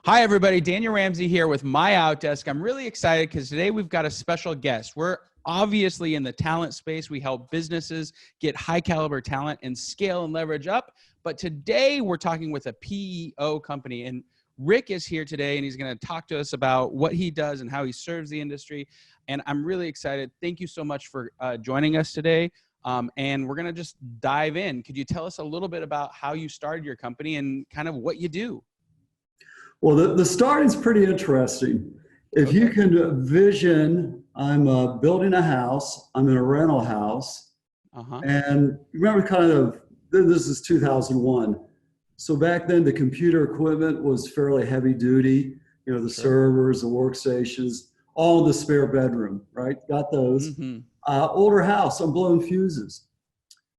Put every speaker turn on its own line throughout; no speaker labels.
Hi, everybody. Daniel Ramsey here with My Outdesk. I'm really excited because today we've got a special guest. We're obviously in the talent space. We help businesses get high caliber talent and scale and leverage up. But today we're talking with a PEO company. And Rick is here today, and he's going to talk to us about what he does and how he serves the industry. And I'm really excited. Thank you so much for joining us today. And we're going to just dive in. Could you tell us a little bit about how you started your company and kind of what you do?
Well, the start is pretty interesting. If you can vision, I'm building a house, I'm in a rental house, and remember this is 2001. So back then the computer equipment was fairly heavy duty, the servers, the workstations, all in the spare bedroom, right? Got those. Older house, I'm blowing fuses.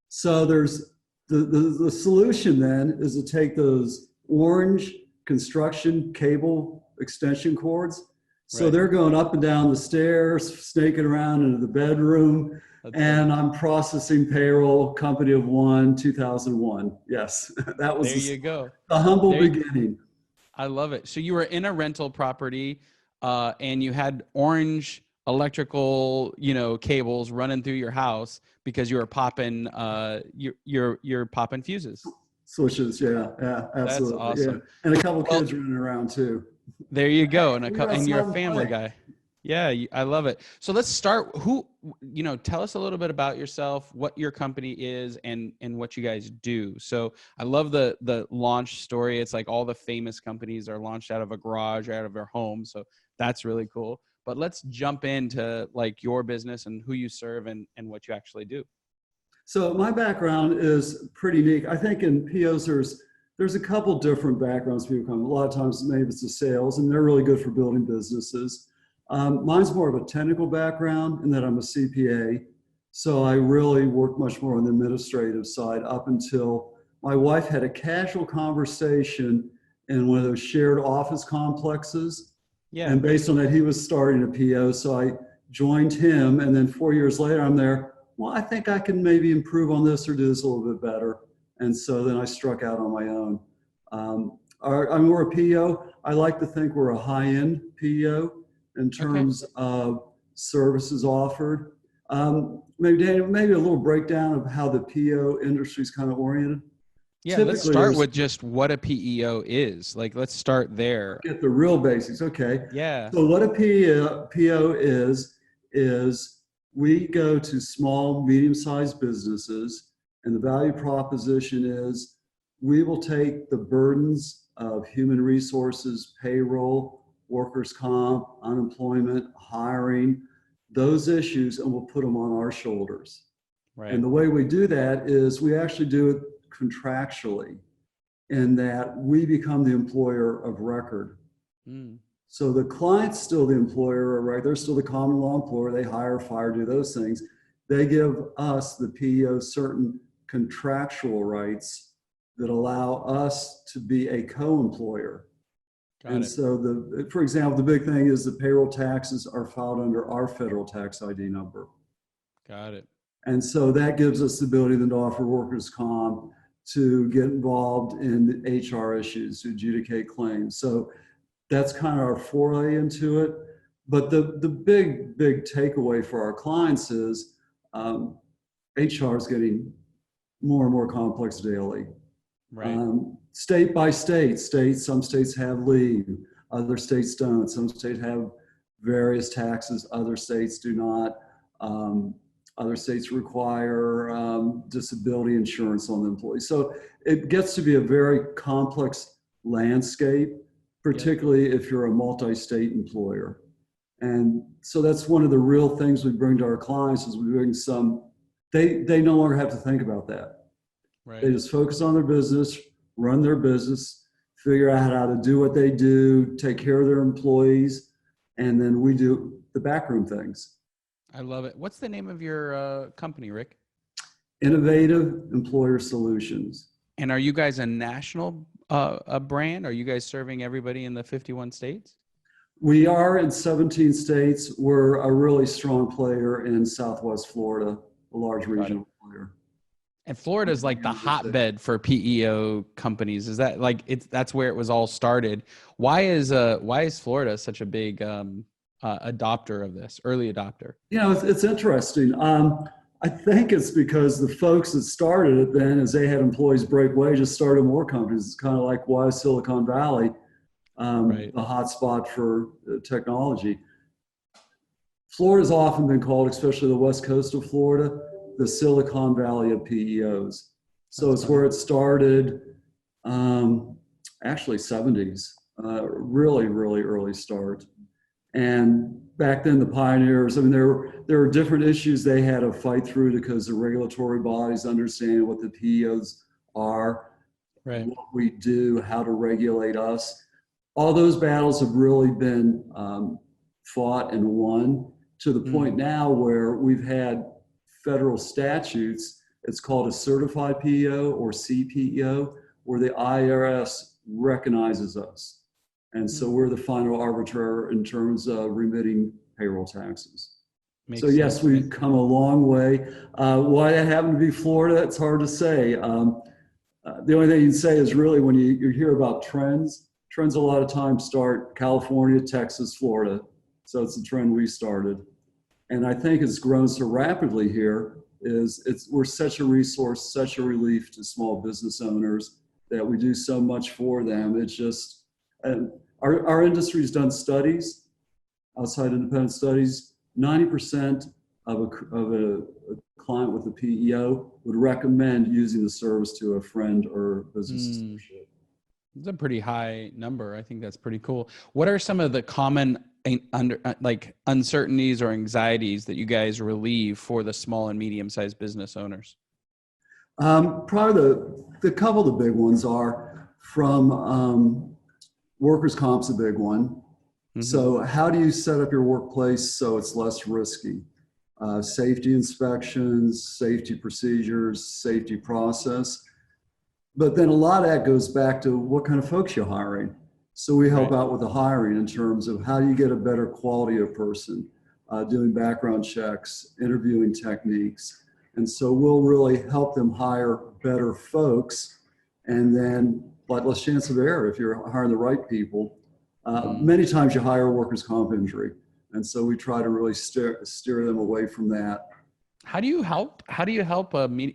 So there's the solution then is to take those orange construction cable extension cords. So they're going up and down the stairs, snaking around into the bedroom. I'm processing payroll, company of one, 2001. Yes, that was
the
humble beginning.
I love it. So you were in a rental property and you had orange electrical, cables running through your house because you were popping, you're popping fuses.
Switches, yeah, absolutely.
That's awesome.
Yeah. And a couple kids running around too.
There you go. And you're a family guy. Yeah, I love it. So let's start. Tell us a little bit about yourself, what your company is, and what you guys do. So I love the launch story. It's like all the famous companies are launched out of a garage, or out of their home. So that's really cool. But let's jump into like your business and who you serve and what you actually do.
So my background is pretty unique. I think in PEOs, there's a couple different backgrounds people come. A lot of times maybe it's the sales, and they're really good for building businesses. Mine's more of a technical background in that I'm a CPA. So I really work much more on the administrative side up until my wife had a casual conversation in one of those shared office complexes. Yeah. And based on that, he was starting a PEO. So I joined him, and then 4 years later, I'm there. Well, I think I can maybe improve on this or do this a little bit better. And so then I struck out on my own. We're a PEO. I like to think we're a high-end PEO in terms of services offered. Maybe Daniel, maybe a little breakdown of how the PEO industry is kind of oriented.
Yeah, let's start with just what a PEO is. Like, let's start there.
Get the real basics. Okay.
Yeah.
So what a PEO is we go to small, medium-sized businesses, and the value proposition is we will take the burdens of human resources, payroll, workers' comp, unemployment, hiring, those issues, and we'll put them on our shoulders. Right. And the way we do that is we actually do it contractually, in that we become the employer of record. So the client's still the employer, right? They're still the common law employer. They hire, fire, do those things. They give us, the PEO, certain contractual rights that allow us to be a co-employer. So for example, the big thing is the payroll taxes are filed under our federal tax ID number.
Got it.
And so that gives us the ability then to offer workers' comp, to get involved in HR issues, to adjudicate claims. So that's kind of our foray into it. But the big takeaway for our clients is HR is getting more and more complex daily. Right. State by state, some states have leave, other states don't. Some states have various taxes, other states do not. Other states require disability insurance on the employees. So it gets to be a very complex landscape, particularly if you're a multi-state employer. And so that's one of the real things we bring to our clients is we bring they no longer have to think about that. Right. They just focus on their business, run their business, figure out how to do what they do, take care of their employees, and then we do the backroom things.
I love it. What's the name of your company, Rick?
Innovative Employer Solutions.
And are you guys a national brand? Are you guys serving everybody in the 51 states?
We are in 17 states. We're a really strong player in Southwest Florida, a large regional player.
And Florida is like the hotbed for PEO companies. Is that like that's where it was all started? Why is Florida such a big adopter of this, early adopter?
It's interesting. I think it's because the folks that started it then, as they had employees break away, just started more companies. It's kind of like why Silicon Valley,
Right.
the hotspot for technology. Florida's often been called, especially the west coast of Florida, the Silicon Valley of PEOs. So
That's
it's
funny.
where it started, actually 70s, really, really early start. And back then, the pioneers, I mean, there were different issues they had to fight through because the regulatory bodies understand what the PEOs are,
Right.
what we do, how to regulate us. All those battles have really been fought and won to the point now where we've had federal statutes. It's called a certified PEO or CPEO, where the IRS recognizes us. And so we're the final arbiter in terms of remitting payroll taxes. So
Makes
yes,
sense.
we've come a long way. Why that happened to be Florida, it's hard to say. The only thing you can say is really when you hear about trends a lot of times start California, Texas, Florida. So it's a trend we started. And I think it's grown so rapidly here we're such a resource, such a relief to small business owners that we do so much for them. It's just, our industry's done studies, outside independent studies. 90% of a client with a PEO would recommend using the service to a friend or business associate.
It's a pretty high number. I think that's pretty cool. What are some of the common uncertainties or anxieties that you guys relieve for the small and medium-sized business owners?
Probably the couple of the big ones are from workers' comp's a big one. Mm-hmm. So how do you set up your workplace so it's less risky? Safety inspections, safety procedures, safety process. But then a lot of that goes back to what kind of folks you're hiring. So we help out with the hiring in terms of how do you get a better quality of person, doing background checks, interviewing techniques. And so we'll really help them hire better folks. And then like less chance of error if you're hiring the right people. Many times you hire a workers' comp injury. And so we try to really steer them away from that.
How do you help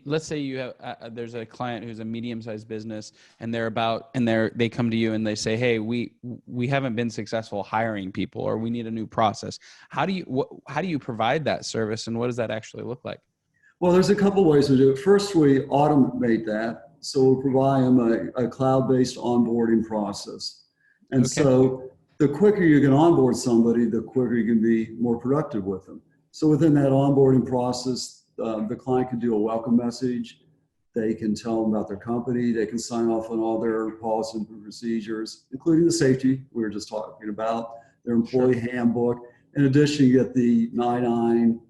let's say you have there's a client who's a medium-sized business and they come to you and they say, hey, we haven't been successful hiring people, or we need a new process. How do you provide that service, and what does that actually look like?
Well, there's a couple ways we do it. First, we automate that. So we'll provide them a cloud-based onboarding process. And so the quicker you can onboard somebody, the quicker you can be more productive with them. So within that onboarding process, the client can do a welcome message. They can tell them about their company. They can sign off on all their policies and procedures, including the safety we were just talking about, their employee handbook. In addition, you get the 99,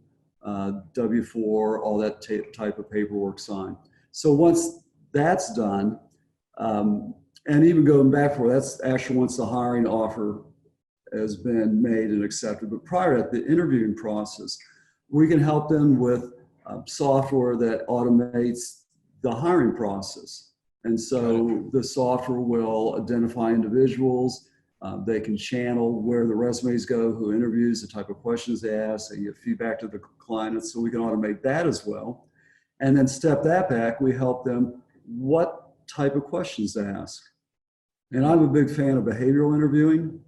W-4, all that type of paperwork signed. So once that's done, and even going back for that's actually once the hiring offer has been made and accepted. But prior to the interviewing process, we can help them with software that automates the hiring process. And so the software will identify individuals. They can channel where the resumes go, who interviews, the type of questions they ask, they give feedback to the client. So we can automate that as well. And then step that back, we help them what type of questions to ask. And I'm a big fan of behavioral interviewing.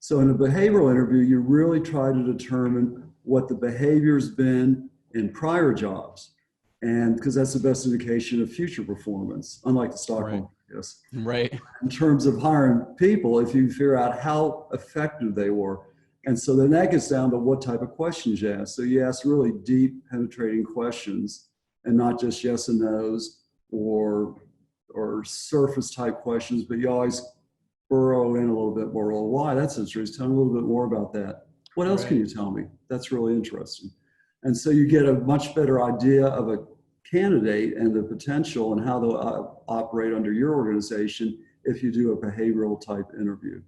So in a behavioral interview, you really try to determine what the behavior's been in prior jobs. And because that's the best indication of future performance, unlike the stock market, yes.
Right.
In terms of hiring people, if you figure out how effective they were. And so then that gets down to what type of questions you ask. So you ask really deep, penetrating questions and not just yes and no's or surface type questions, but you always burrow in a little bit more. Well, why? That's interesting. Tell me a little bit more about that. What else can you tell me? That's really interesting. And so you get a much better idea of a candidate and the potential and how they'll operate under your organization if you do a behavioral type interview.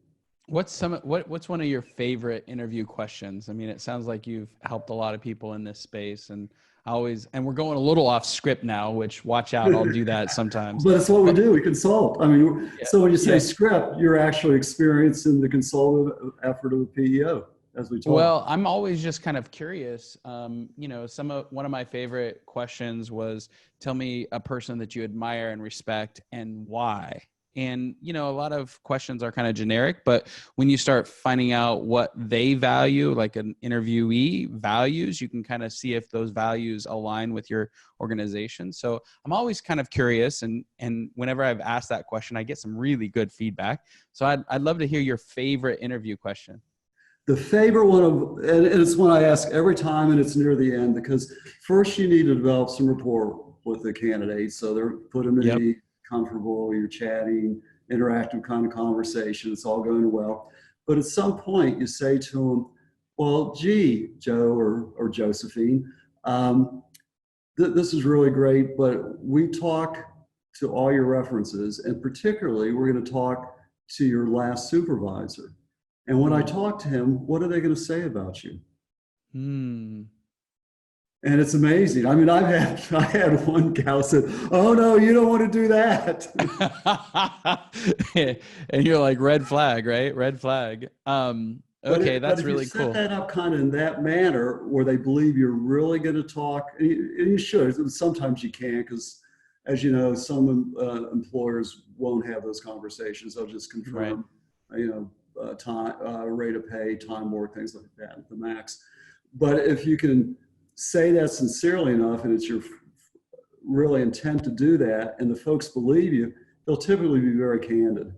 What's one of your favorite interview questions? I mean, it sounds like you've helped a lot of people in this space, and and we're going a little off script now, which watch out, I'll do that sometimes.
But it's what we do. We consult. I mean,
Yeah,
so when you say
yeah.
script, you're actually experiencing the consultative effort of the PEO as we talk.
Well, I'm always just kind of curious. One of my favorite questions was, tell me a person that you admire and respect and why. And, a lot of questions are kind of generic, but when you start finding out what they value, like an interviewee values, you can kind of see if those values align with your organization. So I'm always kind of curious. And whenever I've asked that question, I get some really good feedback. So I'd love to hear your favorite interview question.
The favorite one and it's one I ask every time, and it's near the end, because first you need to develop some rapport with the candidate. So they're put them in a comfortable, you're chatting, interactive kind of conversation. It's all going well. But at some point you say to them, well, gee, Joe or Josephine, this is really great, but we talk to all your references, and particularly we're going to talk to your last supervisor. And when I talk to him, what are they going to say about you? And it's amazing. I mean, I had one gal said, "Oh no, you don't want to do that."
And you're like, red flag, right? Red flag. Okay, that's really cool.
Set that up kind of in that manner where they believe you're really going to talk, and you should. Sometimes you can't, because, as you know, some employers won't have those conversations. They'll just confirm, time, rate of pay, time work, things like that at the max. But if you can say that sincerely enough, and it's your really intent to do that, and the folks believe you, they'll typically be very candid.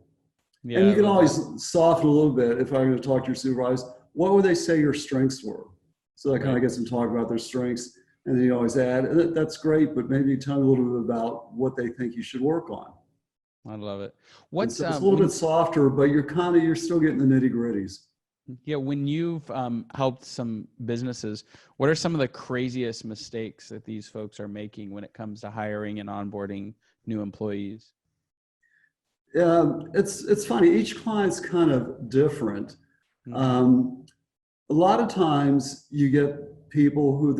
Yeah, and you can always soften a little bit. If I'm going to talk to your supervisor, what would they say your strengths were? So that kind of gets them talking about their strengths. And then you always add, that's great, but maybe tell me a little bit about what they think you should work on.
I love it.
It's a little bit softer, but you're still getting the nitty gritties.
Yeah. When you've helped some businesses, what are some of the craziest mistakes that these folks are making when it comes to hiring and onboarding new employees?
It's funny. Each client's kind of different.
Mm-hmm.
A lot of times you get people who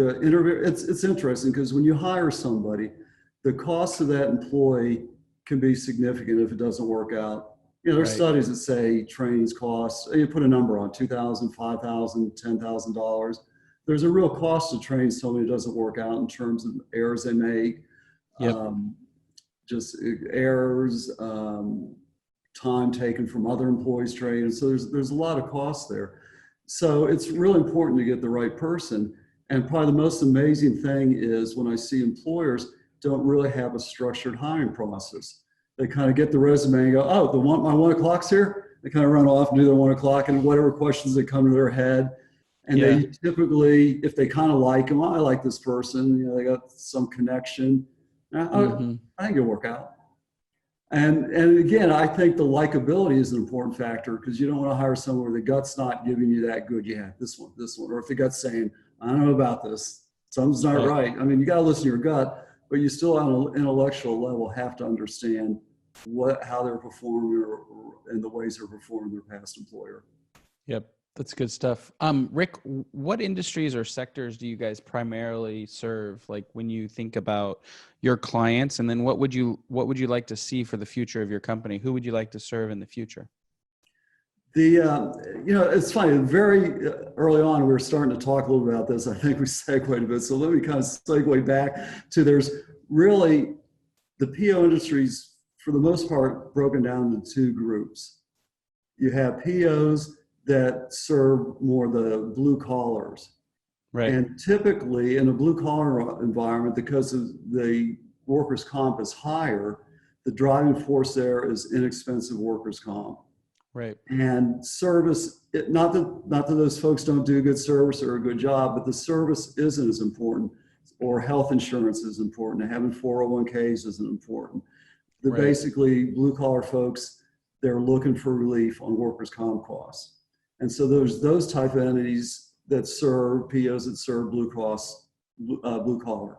it's interesting, because when you hire somebody, the cost of that employee can be significant if it doesn't work out. There's studies that say trainings cost, you put a number on $2,000, $5,000, $10,000. There's a real cost to train somebody who doesn't work out in terms of errors they make. Just errors, time taken from other employees' training. So there's a lot of costs there. So it's really important to get the right person. And probably the most amazing thing is when I see employers don't really have a structured hiring process. They kind of get the resume and go, oh, my 1 o'clock's here. They kind of run off and do their 1 o'clock and whatever questions that come to their head. And they typically, if they kind of like them, I like this person, they got some connection. I think it'll work out. And again, I think the likability is an important factor, because you don't want to hire someone where the gut's not giving you that good. Yeah, this one. Or if the gut's saying, I don't know about this, something's not right. I mean, you got to listen to your gut, but you still on an intellectual level have to understand how they're performing and the ways they're performing their past employer. Yep.
That's good stuff. Rick, what industries or sectors do you guys primarily serve? Like when you think about your clients, and then what would you like to see for the future of your company? Who would you like to serve in the future?
It's funny. Very early on, we were starting to talk a little bit about this. I think we segued a bit. So let me kind of segue back to there's really the PO industries, for the most part, broken down into two groups. You have POs that serve more the blue collars. Right. And typically in a blue collar environment, because of the workers' comp is higher, the driving force there is inexpensive workers' comp. Right. And service, not that those folks don't do good service or a good job, but the service isn't as important, or health insurance is important, and having 401ks isn't important. They're basically blue collar folks, they're looking for relief on workers' comp costs. And so there's those type of entities that serve POs that serve blue collar.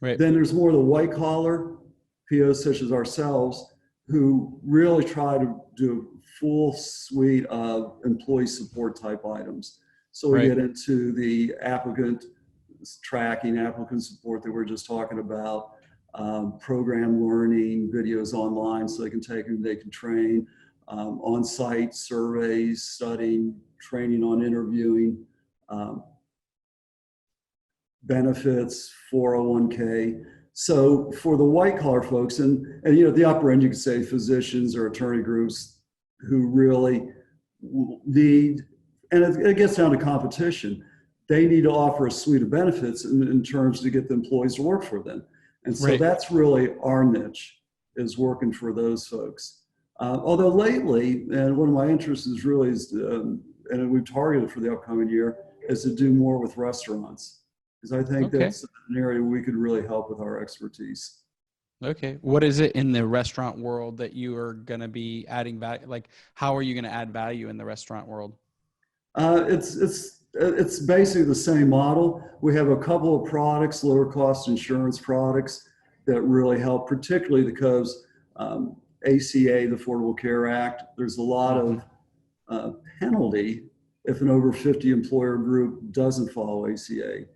Right. Then there's more the white collar POs such as ourselves, who really try to do a full suite of employee support type items. So we get into the applicant tracking, applicant support that we we're just talking about, program learning, videos online so they can take them, they can train, on-site surveys, studying, training on interviewing, benefits, 401k. So for the white collar folks, and at the upper end, you could say physicians or attorney groups who really need, and it gets down to competition. They need to offer a suite of benefits in terms to get the employees to work for them. And so that's really our niche, is working for those folks. Although lately, and one of my interests is really, and we've targeted for the upcoming year, is to do more with restaurants. Because I think that's an area we could really help with our expertise.
Okay. What is it in the restaurant world that you are going to be adding value? Like, how are you going to add value in the restaurant world?
It's basically the same model. We have a couple of products, lower cost insurance products, that really help, particularly because ACA, the Affordable Care Act, there's a lot of penalty if an over 50 employer group doesn't follow ACA.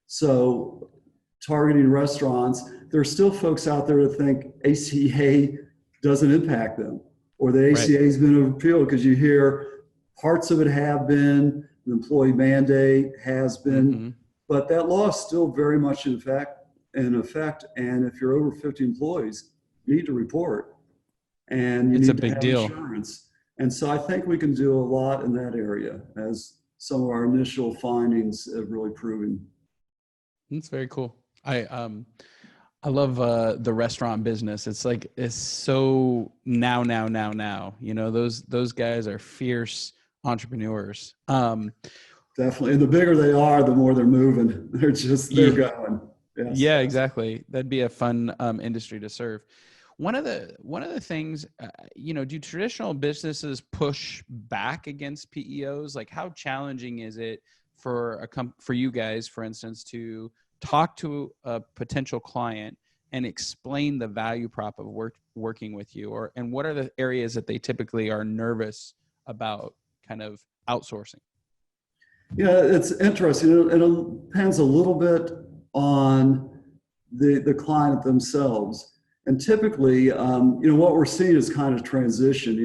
So targeting restaurants, there are still folks out there that think ACA doesn't impact them, or the ACA has been appealed, because you hear parts of it have been, the employee mandate has been, but that law is still very much in effect. And if you're over 50 employees, you need to report, and you need to have insurance. And so I think we can do a lot in that area, as some of our initial findings have really proven.
That's very cool. I love the restaurant business. It's so now. Those guys are fierce entrepreneurs.
Definitely. And the bigger they are, the more they're moving. They're going. Yes.
Yeah, exactly. That'd be a fun industry to serve. One of the things, do traditional businesses push back against PEOs? Like, how challenging is it for you guys, for instance, to talk to a potential client and explain the value prop of working with you, and what are the areas that they typically are nervous about kind of outsourcing?
Yeah, it's interesting. It depends a little bit on the client themselves. And typically, what we're seeing is kind of transition.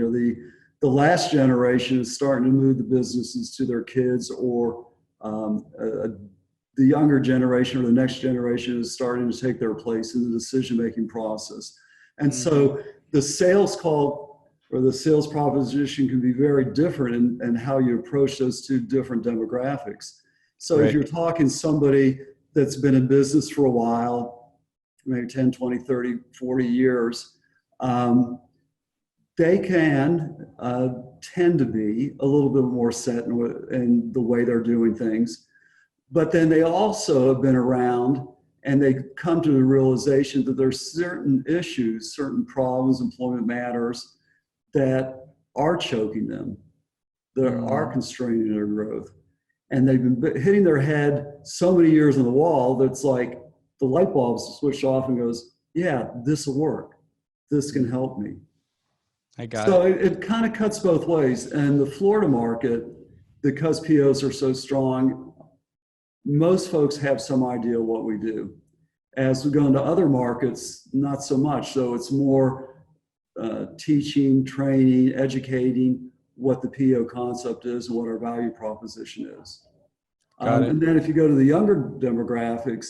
The last generation is starting to move the businesses to their kids, or the younger generation or the next generation is starting to take their place in the decision-making process. And so the sales call or the sales proposition can be very different in how you approach those two different demographics. So if you're talking somebody that's been in business for a while, maybe 10, 20, 30, 40 years, they can tend to be a little bit more set in the way they're doing things. But then they also have been around, and they come to the realization that there's certain issues, certain problems, employment matters, that are choking them, that are constraining their growth. And they've been hitting their head so many years on the wall that's like the light bulbs switch off and goes, yeah, this will work. This can help me.
I got
it. So
it
kind of cuts both ways. And the Florida market, because PEOs are so strong, most folks have some idea what we do. As we go into other markets, not so much. So it's more teaching, training, educating what the PEO concept is and what our value proposition is. And then if you go to the younger demographics,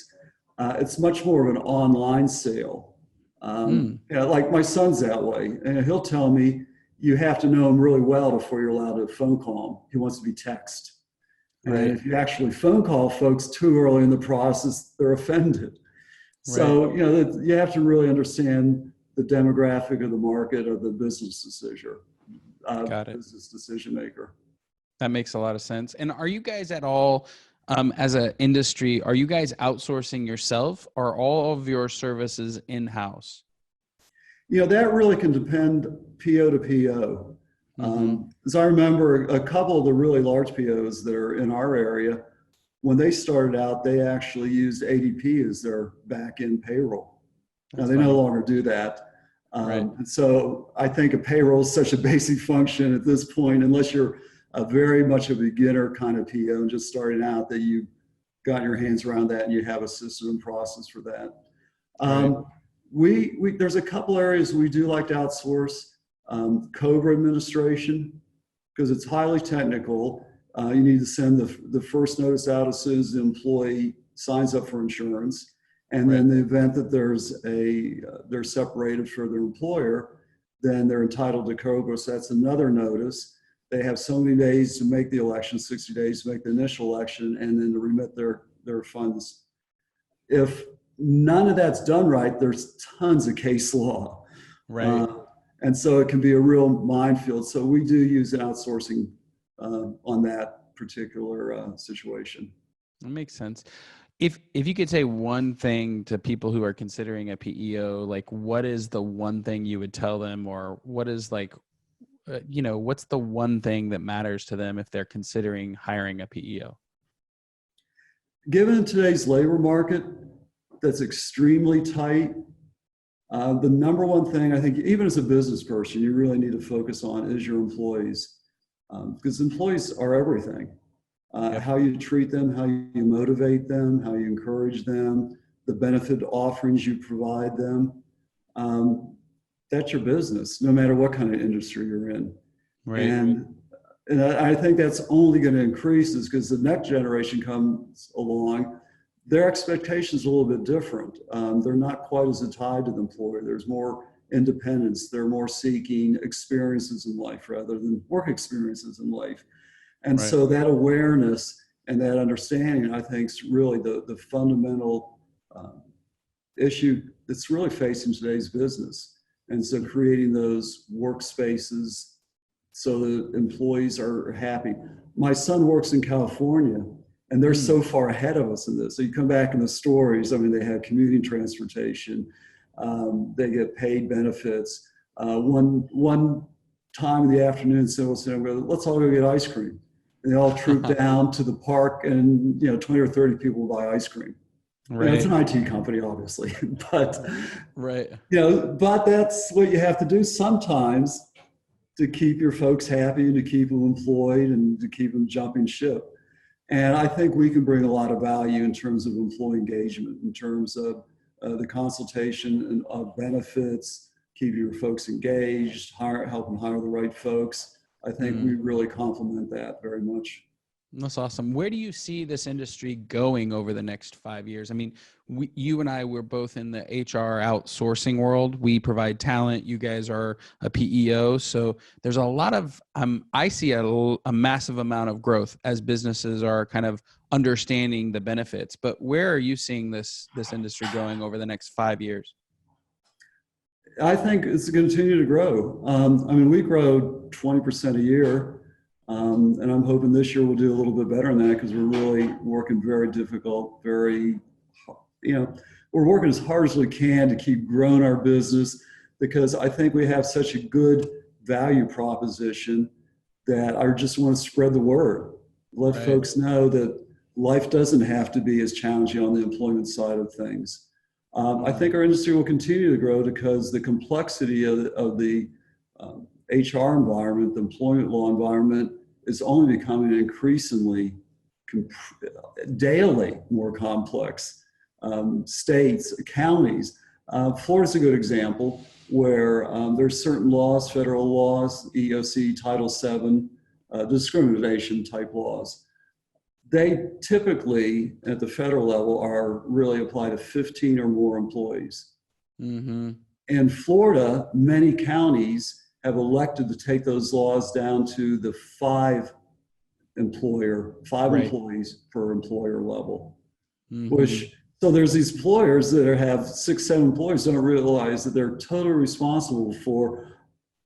it's much more of an online sale. Like my son's that way, and he'll tell me you have to know him really well before you're allowed to phone call him. He wants to be text. And if you actually phone call folks too early in the process, they're offended. So, you have to really understand the demographic of the market or the business decision maker.
That makes a lot of sense. And are you guys at all, as an industry, are you guys outsourcing yourself, or all of your services in-house?
That really can depend PO to PO. As I remember, a couple of the really large POs that are in our area, when they started out, they actually used ADP as their back-end payroll. Now they no longer do that. And so I think a payroll is such a basic function at this point, unless you're a very much a beginner kind of PO and just starting out, that you gotten your hands around that and you have a system and process for that.
Right.
There's a couple areas we do like to outsource. COBRA administration, because it's highly technical. You need to send the first notice out as soon as the employee signs up for insurance. And then in the event that they're separated for their employer, then they're entitled to COBRA. So that's another notice. They have so many days to make the election, 60 days to make the initial election, and then to remit their funds. If none of that's done right, there's tons of case law.
Right.
And so it can be a real minefield. So we do use an outsourcing on that particular situation.
That makes sense. If you could say one thing to people who are considering a PEO, like what is the one thing you would tell them, or what is what's the one thing that matters to them if they're considering hiring a PEO?
Given today's labor market that's extremely tight, the number one thing I think, even as a business person, you really need to focus on is your employees, because employees are everything. How you treat them, how you motivate them, how you encourage them, the benefit offerings you provide them. That's your business, no matter what kind of industry you're in.
Right.
And I think that's only going to increase is because the next generation comes along, their expectations are a little bit different. They're not quite as tied to the employer. There's more independence. They're more seeking experiences in life rather than work experiences in life. And so that awareness and that understanding, I think, is really the fundamental issue that's really facing today's business. And so creating those workspaces so the employees are happy. My son works in California, and they're so far ahead of us in this. So you come back in the stories, I mean, they have commuting transportation, they get paid benefits. One time in the afternoon, so let's all go get ice cream. And they all troop down to the park, and 20 or 30 people buy ice cream. Right. It's an IT company, obviously, but but that's what you have to do sometimes to keep your folks happy and to keep them employed and to keep them jumping ship. And I think we can bring a lot of value in terms of employee engagement, in terms of the consultation and of benefits, keep your folks engaged, help them hire the right folks. I think we really complement that very much.
That's awesome. Where do you see this industry going over the next 5 years? I mean, you and I were both in the HR outsourcing world. We provide talent. You guys are a PEO. So there's a lot of, I see a massive amount of growth as businesses are kind of understanding the benefits. But where are you seeing this industry going over the next 5 years?
I think it's going to continue to grow. I mean, we grow 20% a year. And I'm hoping this year we'll do a little bit better than that because we're really working very difficult, we're working as hard as we can to keep growing our business because I think we have such a good value proposition that I just want to spread the word. Let folks know that life doesn't have to be as challenging on the employment side of things. I think our industry will continue to grow because the complexity of the HR environment, the employment law environment, is only becoming increasingly daily more complex. States, counties. Florida's a good example where there's certain laws, federal laws, EEOC, Title VII, discrimination type laws. They typically, at the federal level, are really applied to 15 or more employees. Mm-hmm. In Florida, many counties have elected to take those laws down to the five employees per employer level. Mm-hmm. So there's these employers that have 6, 7 employees don't realize that they're totally responsible for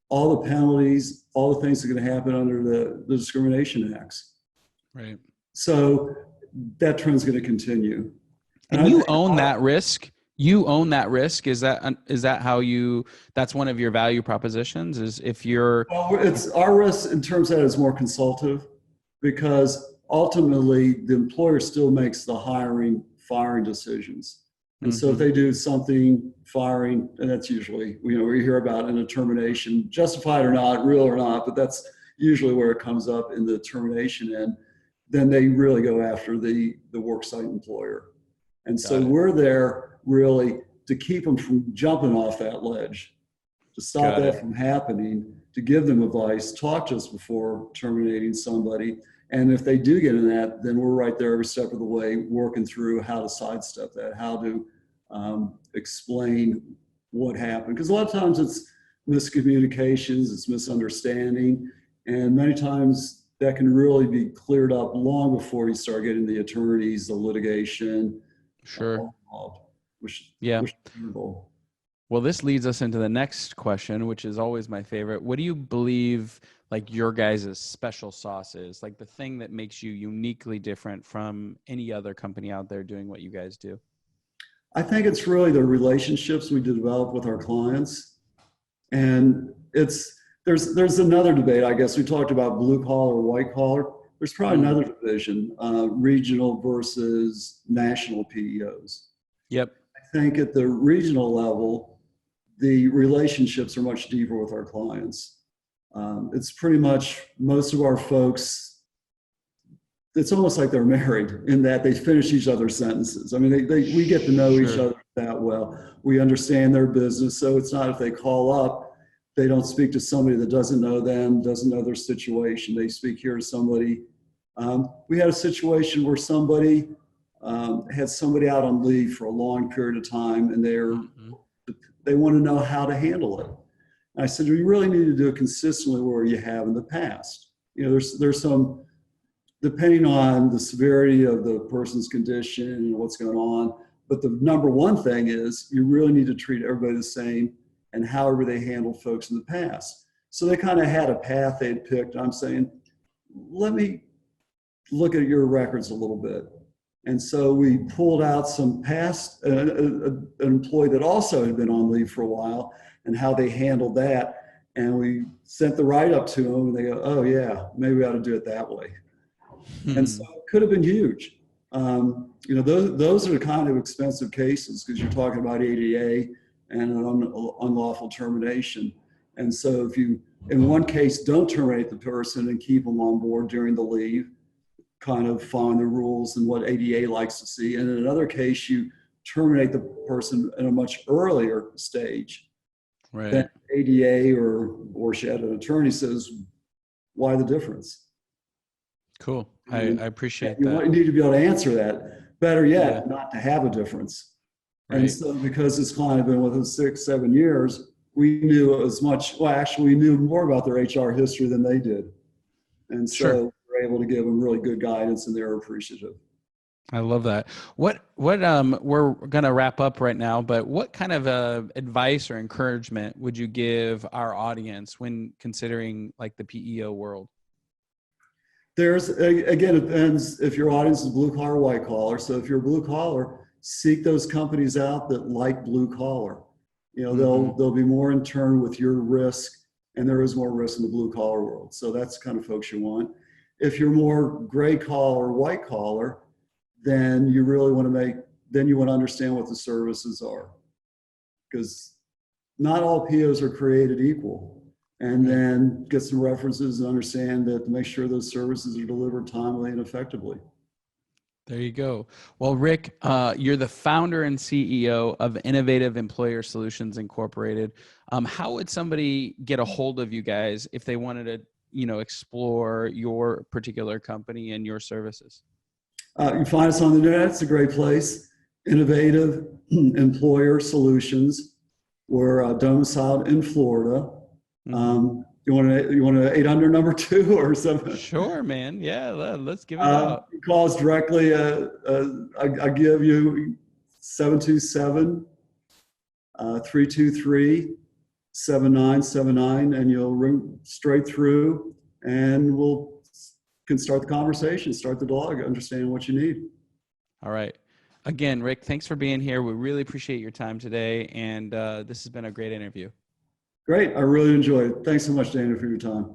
all the penalties, all the things that are going to happen under the Discrimination Acts. Right. So that trend's going to continue.
And you own that risk? You own that risk. Is that how that's one of your value propositions is if you're.
Well, it's our risk in terms of that is more consultative because ultimately the employer still makes the firing decisions. And so if they do something firing, and that's usually, we hear about in a termination, justified or not, real or not, but that's usually where it comes up in the termination end. then they really go after the worksite employer. And so
Got it.
we're there really to keep them from jumping off that ledge, to stop
Got
that
it.
from happening, to give them advice, talk to us before terminating somebody. And if they do get in that, then we're right there every step of the way, working through how to sidestep that, how to explain what happened. Because a lot of times it's miscommunications, it's misunderstanding, and many times that can really be cleared up long before you start getting the attorneys, the litigation.
Sure.
Which
Yeah.
is terrible.
Well, this leads us into the next question, which is always my favorite. What do you believe like your guys' special sauce is? Like the thing that makes you uniquely different from any other company out there doing what you guys do?
I think it's really the relationships we develop with our clients. And there's another debate, I guess. We talked about blue collar, white collar. There's probably another division, regional versus national PEOs.
Yep.
I think at the regional level, the relationships are much deeper with our clients. It's pretty much most of our folks, it's almost like they're married in that they finish each other's sentences. I mean, we get to know each other that well. We understand their business. So it's not if they call up, they don't speak to somebody that doesn't know them, doesn't know their situation. They speak here to somebody. We had a situation where somebody had somebody out on leave for a long period of time, and they want to know how to handle it. And I said, you really need to do it consistently where you have in the past. You know, there's some, depending on the severity of the person's condition and what's going on. But the number one thing is you really need to treat everybody the same and however they handled folks in the past. So they kind of had a path they'd picked. I'm saying, let me look at your records a little bit. And so we pulled out some past, an employee that also had been on leave for a while and how they handled that. And we sent the write-up to them and they go, oh yeah, maybe we ought to do it that way. And so it could have been huge. You know, those are the kind of expensive cases because you're talking about ADA and an unlawful termination. And so if you, in one case, don't terminate the person and keep them on board during the leave, kind of following the rules and what ADA likes to see. And in another case, you terminate the person in a much earlier stage.
Right.
Then ADA or she had an attorney says, why the difference?
Cool. I appreciate
you
that.
You need to be able to answer that. Better yet, not to have a difference. Right. And so because this client had been with us 6-7 years, we knew as much, well, actually we knew more about their HR history than they did. And so we're able to give them really good guidance and they're appreciative.
I love that. What we're going to wrap up right now, but what kind of advice or encouragement would you give our audience when considering like the PEO world?
There's, again, it depends if your audience is blue collar or white collar. So if you're blue collar, seek those companies out that like blue collar. You know, they'll be more in tune with your risk, and there is more risk in the blue collar world. So that's the kind of folks you want. If you're more gray collar or white collar, then you really want to understand what the services are. Because not all POs are created equal. And then get some references and understand that to make sure those services are delivered timely and effectively.
There you go. Well, Rick, you're the founder and CEO of Innovative Employer Solutions Incorporated. How would somebody get a hold of you guys if they wanted to, you know, explore your particular company and your services?
You can find us on the internet. It's a great place. Innovative Employer Solutions. We're domiciled in Florida. You want an 800 number too or something?
Sure, man. Yeah, let's give it out.
Call us directly. I give you 727-323-7979, and you'll ring straight through, and can start the conversation, start the dialogue, understand what you need.
All right. Again, Rick, thanks for being here. We really appreciate your time today, and this has been a great interview.
Great. I really enjoyed it. Thanks so much, Dana, for your time.